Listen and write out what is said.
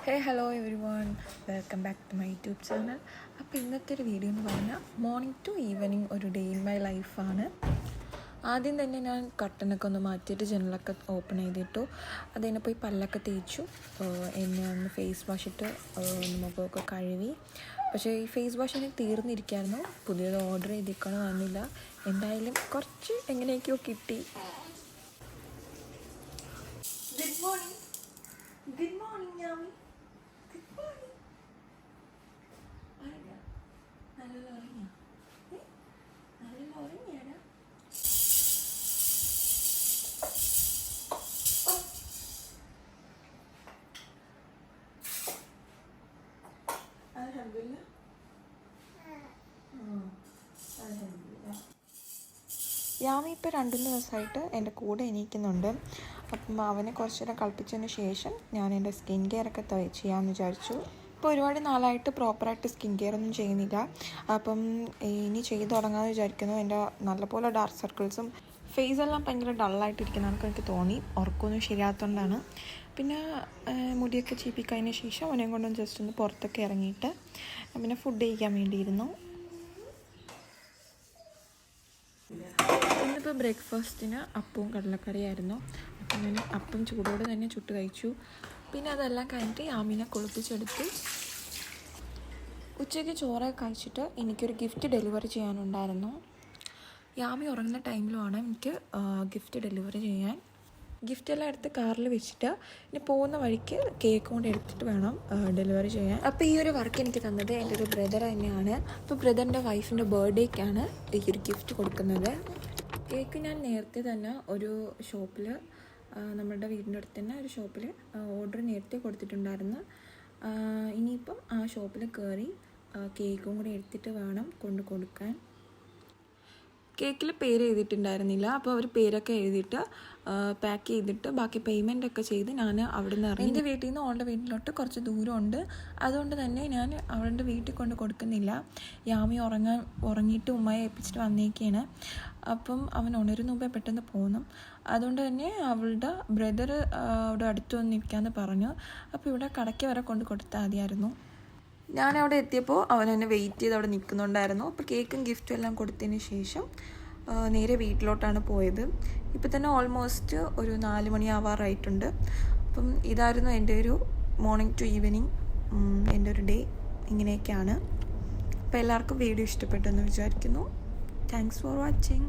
Hey hello everyone, welcome back to my YouTube channel. അപ്പോൾ ഇന്നത്തെ ഒരു video എന്ന് പറഞ്ഞാൽ മോർണിംഗ് ടു ഈവനിങ് ഒരു ഡേ ഇൻ മൈ ലൈഫാണ്. ആദ്യം തന്നെ ഞാൻ കട്ടനൊക്കെ ഒന്ന് മാറ്റിയിട്ട് ജനലൊക്കെ ഓപ്പൺ ചെയ്തിട്ടു. അതിനെ പോയി പല്ലൊക്കെ തേച്ചു, എന്നെ ഒന്ന് ഫേസ് വാഷ് ഇട്ട് മുഖമൊക്കെ കഴുകി. പക്ഷേ ഈ ഫേസ് വാഷ് എനിക്ക് തീർന്നിരിക്കുകയായിരുന്നു. പുതിയത് ഓർഡർ ചെയ്തിരിക്കണം വന്നില്ല. എന്തായാലും കുറച്ച് എങ്ങനെയൊക്കെയോ കിട്ടി. Good morning. ഗുഡ് മോർണിംഗ് ഞാമി. യാമി ഇപ്പോൾ 2-3 ദിവസമായിട്ട് എൻ്റെ കൂടെ എണീക്കുന്നുണ്ട്. അപ്പം അവനെ കുറച്ച് നേരം കളിപ്പിച്ചതിന് ശേഷം ഞാൻ എൻ്റെ സ്കിൻ കെയർ ഒക്കെ ചെയ്യാമെന്ന് വിചാരിച്ചു. ഇപ്പോൾ ഒരുപാട് നാളായിട്ട് പ്രോപ്പറായിട്ട് സ്കിൻ കെയർ ഒന്നും ചെയ്യുന്നില്ല. അപ്പം ഇനി ചെയ്ത് തുടങ്ങാമെന്ന് വിചാരിക്കുന്നു. എൻ്റെ നല്ലപോലെ ഡാർക്ക് സർക്കിൾസും ഫേസെല്ലാം ഭയങ്കര ഡള്ളായിട്ടിരിക്കുന്നതാണ് എനിക്ക് തോന്നി. ഉറക്കമൊന്നും ശരിയാത്തതുകൊണ്ടാണ്. പിന്നെ മുടിയൊക്കെ ചീപ്പിക്കതിന് ശേഷം അവനെയും കൊണ്ടൊന്ന് ജസ്റ്റ് ഒന്ന് പുറത്തൊക്കെ ഇറങ്ങിയിട്ട് പിന്നെ ഫുഡ് കഴിക്കാൻ വേണ്ടിയിരുന്നു. ഇന്നിപ്പോൾ ബ്രേക്ക്ഫാസ്റ്റിന് അപ്പവും കടലക്കറിയായിരുന്നു. അപ്പം ഞാൻ അപ്പം ചൂടോടെ തന്നെ ചുട്ട് കഴിച്ചു. പിന്നെ അതെല്ലാം കഴിഞ്ഞിട്ട് യാമിനെ കുളിപ്പിച്ചെടുത്ത് ഉച്ചയ്ക്ക് ചോറൊക്കെ കഴിച്ചിട്ട് എനിക്കൊരു ഗിഫ്റ്റ് ഡെലിവറി ചെയ്യാനുണ്ടായിരുന്നു. യാമി ഉറങ്ങുന്ന ടൈമിലുമാണ് എനിക്ക് ഗിഫ്റ്റ് ഡെലിവറി ചെയ്യാൻ. ഗിഫ്റ്റെല്ലാം എടുത്ത് കാറിൽ വെച്ചിട്ട് ഇനി പോകുന്ന വഴിക്ക് കേക്ക് കൊണ്ട് എടുത്തിട്ട് വേണം ഡെലിവറി ചെയ്യാൻ. അപ്പോൾ ഈ ഒരു വർക്ക് എനിക്ക് തന്നത് എൻ്റെ ഒരു ബ്രദർ തന്നെയാണ്. അപ്പോൾ ബ്രദറിൻ്റെ വൈഫിൻ്റെ ബർത്ത്ഡേക്കാണ് ഈ ഒരു ഗിഫ്റ്റ് കൊടുക്കുന്നത്. കേക്ക് ഞാൻ നേരത്തെ തന്നെ ഒരു ഷോപ്പിൽ, നമ്മുടെ വീടിൻ്റെ അടുത്ത് തന്നെ ഒരു ഷോപ്പിൽ ഓർഡർ നേരത്തെ കൊടുത്തിട്ടുണ്ടായിരുന്നു. ഇനിയിപ്പം ആ ഷോപ്പിൽ കയറി കേക്കും കൂടി എടുത്തിട്ട് വേണം കൊണ്ട് കൊടുക്കാൻ. കേക്കിൽ പേര് എഴുതിയിട്ടുണ്ടായിരുന്നില്ല. അപ്പോൾ അവർ പേരൊക്കെ എഴുതിയിട്ട് പാക്ക് ചെയ്തിട്ട് ബാക്കി പേയ്മെൻറ്റൊക്കെ ചെയ്ത് ഞാൻ അവിടെ നിന്ന് ഇറങ്ങി. എൻ്റെ വീട്ടിൽ നിന്ന് അവളുടെ വീട്ടിലോട്ട് കുറച്ച് ദൂരമുണ്ട്. അതുകൊണ്ട് തന്നെ ഞാൻ അവളുടെ വീട്ടിൽ കൊണ്ട് കൊടുക്കുന്നില്ല. യാമി ഉറങ്ങിയിട്ട് ഉമ്മയെ ഏൽപ്പിച്ചിട്ട് വന്നേക്കാണ്. അപ്പം അവൻ ഉണരുന്ന മുമ്പേ പെട്ടെന്ന് പോകണം. അതുകൊണ്ട് തന്നെ അവളുടെ ബ്രദർ അവിടെ അടുത്ത് വന്നിരിക്കാമെന്ന് പറഞ്ഞു. അപ്പോൾ ഇവിടെ കടയ്ക്ക് വരെ കൊണ്ട് കൊടുത്താൽ മതിയായിരുന്നു. ഞാനവിടെ എത്തിയപ്പോൾ അവൻ എന്നെ വെയിറ്റ് ചെയ്ത് അവിടെ നിൽക്കുന്നുണ്ടായിരുന്നു. അപ്പോൾ കേക്കും ഗിഫ്റ്റും എല്ലാം കൊടുത്തതിന് ശേഷം നേരെ വീട്ടിലോട്ടാണ് പോയത്. ഇപ്പം തന്നെ ഓൾമോസ്റ്റ് ഒരു 4 മണി ആവാറായിട്ടുണ്ട്. അപ്പം ഇതായിരുന്നു എൻ്റെ ഒരു മോർണിംഗ് ടു ഈവനിങ് എൻ്റെ ഒരു ഡേ. ഇങ്ങനെയൊക്കെയാണ്. അപ്പോൾ എല്ലാവർക്കും വീഡിയോ ഇഷ്ടപ്പെട്ടെന്ന് വിചാരിക്കുന്നു. Thanks for watching.